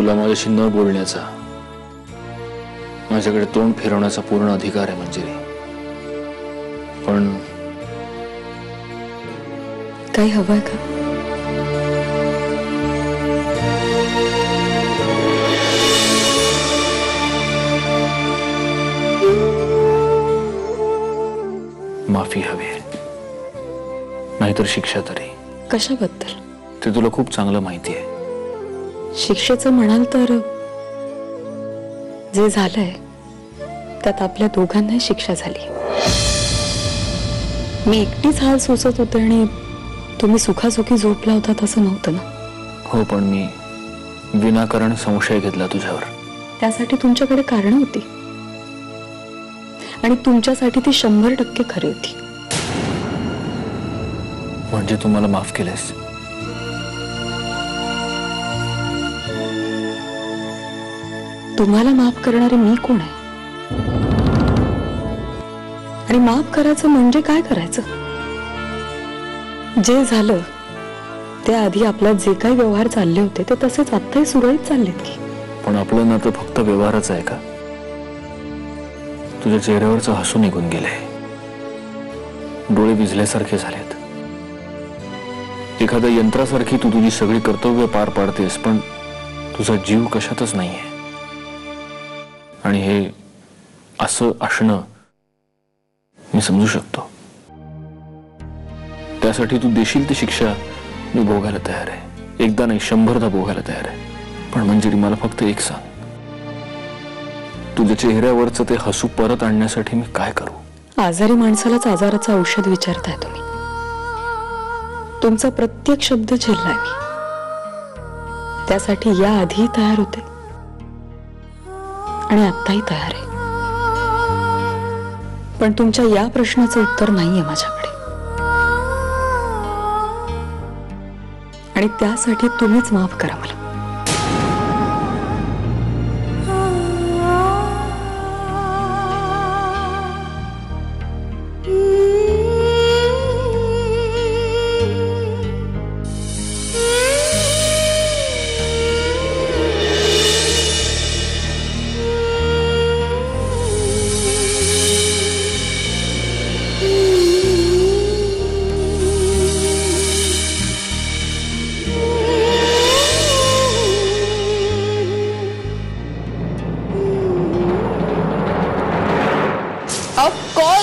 तुला माझ्याशी न बोलण्याचा, माझ्याकडे तोंड फिरवण्याचा पूर्ण अधिकार आहे मंजिरी. पण काही हवंय का? माफी हवी आहे, नाहीतर शिक्षा तरी. कशाबद्दल? ते तुला खूप चांगलं माहिती आहे. शिक्षेचं म्हणाल तर जे झालंय त्यात आपल्या दोघांनाही शिक्षा झाली. मी एकटीच हाल सोसत होते आणि तुम्ही सुखासुखी झोपला होता तसं नव्हतं ना? हो, पण मी विनाकारण संशय घेतला तुझ्यावर. त्यासाठी तुमच्याकडे कारणं होती आणि तुमच्यासाठी ती 100% खरी होती. म्हणजे तू मला माफ केलंस? तुम्हाला माफ करणारे मी कोण आहे? आणि माफ करायचं म्हणजे काय करायचं? जे झालं त्याआधी आपल्यात जे काही व्यवहार चालले होते ते तसेच आत्ताही सुरळीत चाललेत की. पण आपलं नातं फक्त व्यवहाराचं आहे का? तुझ्या चेहऱ्यावरचं हसू निघून गेलंय, डोळे विझल्यासारखे झालेत. एखाद्या यंत्रासारखी तू तुझी सगळी कर्तव्य पार पाडतेस, पण तुझा जीव कशातच नाहीये. आणि हे असं असणं मी समजू शकतो. त्यासाठी तू देशील ती शिक्षा मी भोगायला तयार आहे. एकदा नाही, 100दा भोगायला तयार आहे. पण मंजिरी, मला फक्त एक सांग, तुझ्या चेहऱ्यावरचं ते हसू परत आणण्यासाठी मी काय करू? आजारी माणसालाच आजाराचं औषध विचारताय तुम्ही. तुमचा प्रत्येक शब्द झेललाय मी. त्यासाठी या आधी तयार होते आणि आत्ताही तयार आहे. पण तुमच्या या प्रश्नाचं उत्तर नाहीये माझ्याकडे. आणि त्यासाठी तुम्हीच माफ करा मला.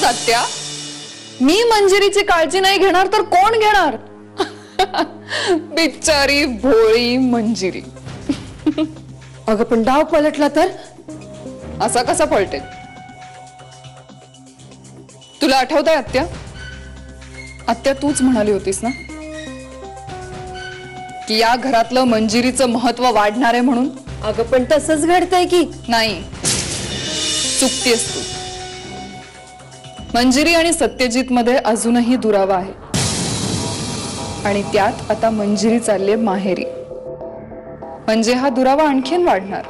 आत्या, मी मंजिरीची काळजी नाही घेणार तर कोण घेणार? बिचारी भोळी मंजिरी. अगं पण डाव पलटला तर? असा कसा पलटेल? तुला आठवतंय आत्या? आत्या तूच म्हणाली होतीस ना की या घरातलं मंजिरीचं महत्व वाढणार आहे म्हणून. अगं पण तसंच घडतंय की. नाही, चुकतेस तू. मंजिरी आणि सत्यजित मध्ये अजूनही दुरावा आहे आणि त्यात आता मंजिरी चालली माहेरी. म्हणजे हा दुरावा आणखीन वाढणार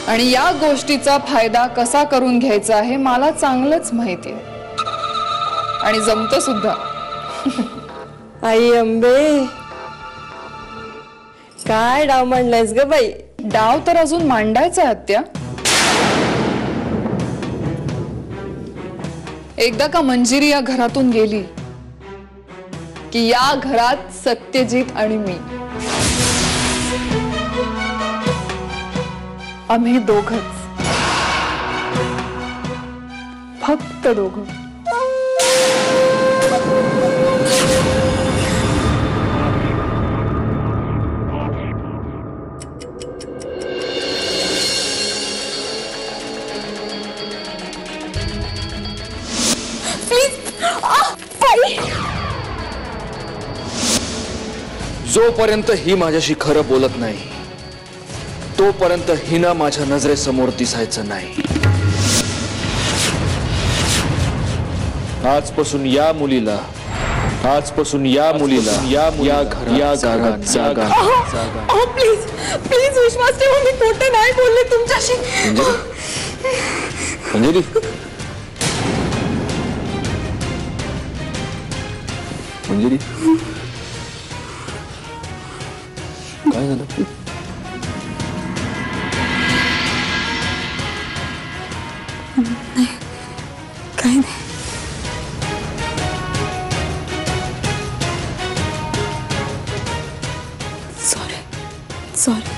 आणि या गोष्टीचा फायदा कसा करून घ्यायचा आहे मला चांगलंच माहिती आहे आणि जमतं सुद्धा. आई अंबे, काय डाव मांडलायस ग बाई? डाव तर अजून मांडायचा आहे आत्या. एकदा का मंजिरी या घरातून गेली की या घरात सत्यजित आणि मी, आम्ही दोघंच, फक्त दोघं. जोपर्यंत ही माझ्याशी खरं बोलत नाही तोपर्यंत हिना माझ्या नजरेसमोर दिसायचं नाही. आजपासून या मुलीला या घरात जागा. प्लीज प्लीज विश्वास ठेवा, मी खोटं नाही बोलले तुमच्याशी. मंजिरी, मंजिरी, काय झालं? काही नाही. Sorry sorry.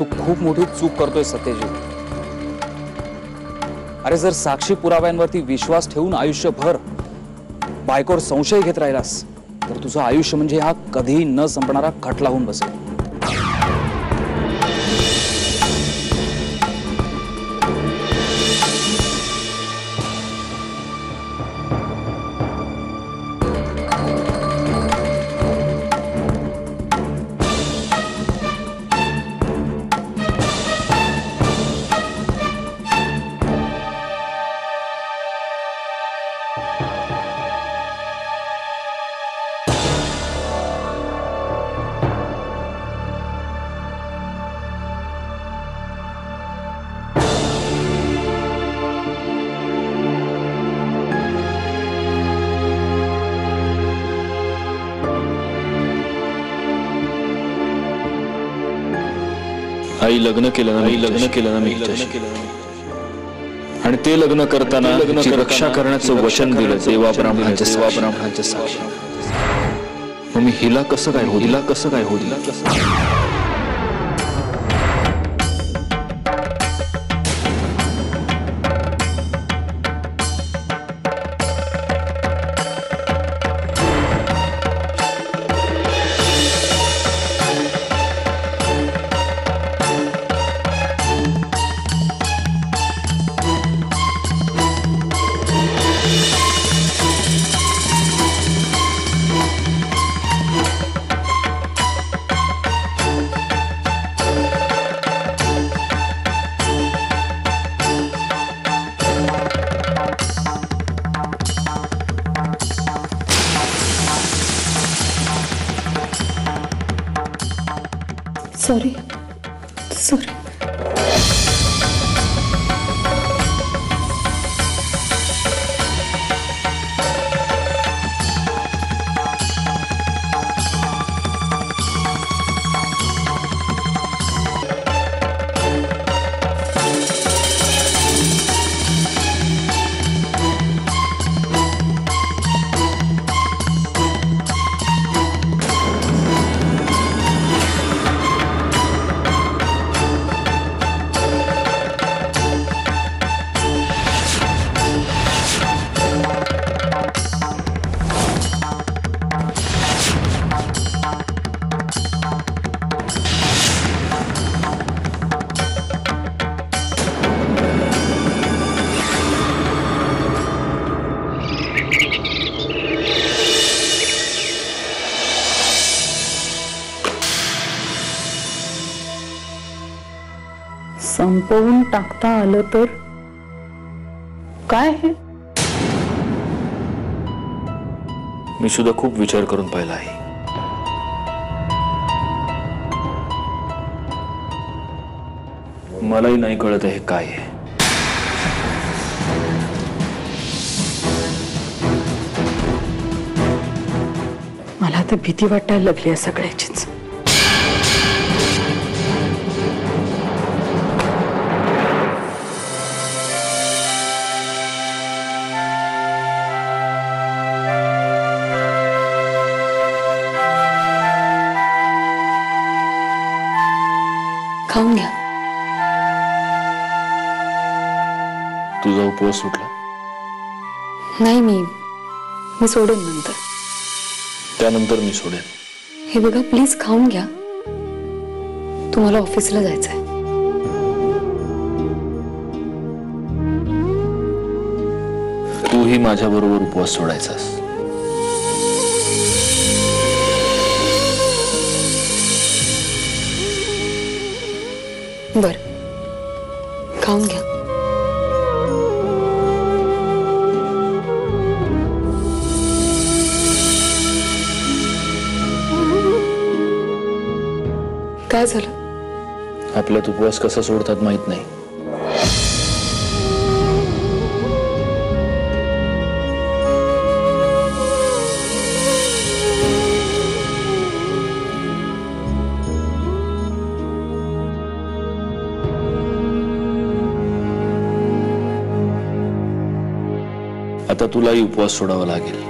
तू खूप मोठी चूक करतोय सत्यजित. अरे जर साक्षी पुराव्यांवरती विश्वास ठेवून आयुष्यभर बायकोवर संशय घेत राहिलास तर तुझं आयुष्य म्हणजे हा कधीही न संपणारा खटला होऊन बसेल. आई लग्न केलं ना मी हिच्याशी. आणि ते लग्न करताना तिची रक्षा करण्याचं वचन दिलं देवा ब्राह्मणाच्या साक्षी. मग मी हिला कसं काय होईल. Sorry sorry. संपवून टाकता आलं तर काय? हे मी सुद्धा खूप विचार करून पाहिला आहे. मलाही नाही कळत आहे काय आहे. मला तर भीती वाटायला लागली आहे सगळ्याचीच. खाऊन घ्या. तुझा उपवास सुटला? नाही मी सोडेन नंतर. त्यानंतर मी सोडेन. हे बघा प्लीज खाऊन घ्या. तुम्हाला ऑफिसला जायचंय. तूही माझ्या बरोबर उपवास सोडायचास. बर, खाऊन घ्या. काय झालं? आपल्यात उपवास कसा सोडतात माहित नाही. आता तुलाही उपवास सोडावा लागेल.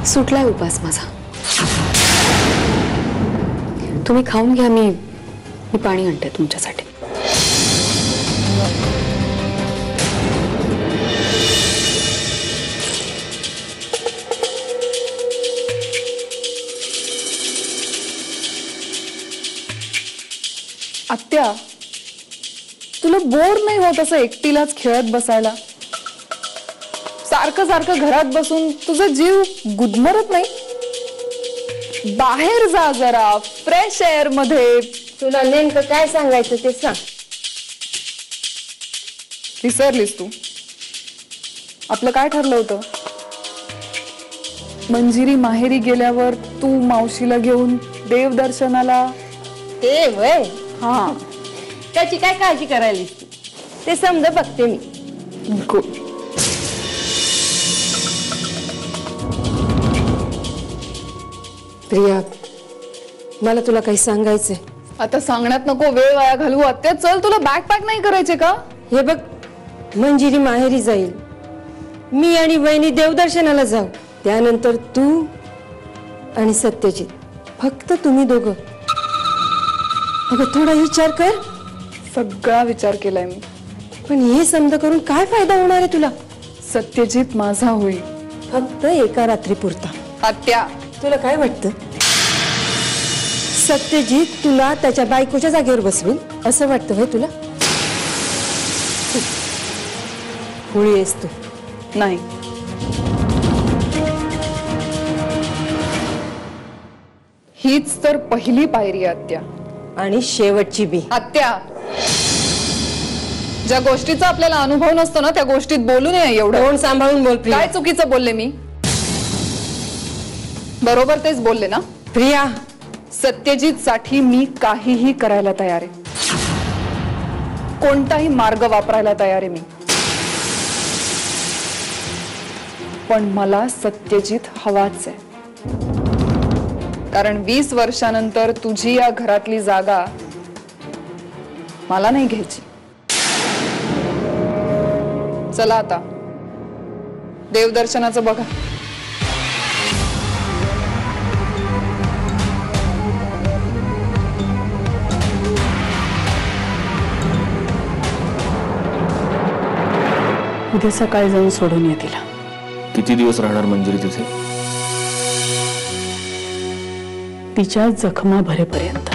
सुटलाय उपास माझा. तुम्ही खाऊन घ्या, मी पाणी आणते तुमच्यासाठी. आत्या, तुला बोर नाही होत असं एकटीलाच खेळत बसायला? सारखं सारखं घरात बसून तुझा जीव गुदमरत नाही? बाहेर जा जरा, फ्रेश एअर मध्ये. तुला नेमकं काय सांगायचं ते सांग. विसरलीस तू? आपलं काय ठरलं होतं? मंजिरी माहेरी गेल्यावर तू मावशीला घेऊन देवदर्शनाला. ते वय, हा, त्याची काय काळजी करायलीस तू? ते समजा बघते मी. गुड. प्रिया, मला तुला काही सांगायचंय. आता सांगण्यात नको वेळ वाया घालवू. आत्या चल, तुला बॅग पॅक नाही करायचे का? हे बघ, मंजिरी माहेरी जाईल, मी आणि वहिनी देवदर्शनाला जाऊ, त्यानंतर तू आणि सत्यजित, फक्त तुम्ही दोघं. अगं थोडा विचार कर. सगळा विचार केलाय मी. पण हे समज करून काय फायदा होणार आहे तुला? सत्यजित माझा होईल, फक्त एका रात्री पुरता. आत्या. तुला काय वाटतं? सत्यजित तुला त्याच्या बायकोच्या जागेवर बसवेल असं वाटतं होय तुला? होळी आहेस तू. नाही, हीच तर पहिली पायरी आहे आत्या. आणि शेवटची बी. आत्या, ज्या गोष्टीचा आपल्याला अनुभव नसतो ना, त्या गोष्टीत बोलू नये एवढं. तोंड सांभाळून बोल प्रिया. काय चुकीचं बोलले मी? बरोबर तेच बोलले ना? प्रिया, सत्यजित साठी मी काहीही करायला तयार आहे. कोणताही मार्ग वापरायला तयार आहे मी. पण मला सत्यजित हवाच आहे. कारण 20 वर्षानंतर तुझी या घरातली जागा मला नाही घ्यायची. चला आता देवदर्शनाचं बघा. उद्या सकाळी जाऊन सोडून ये तिला. किती दिवस राहणार मंजिरी तिथे? तिच्या जखमा भरेपर्यंत.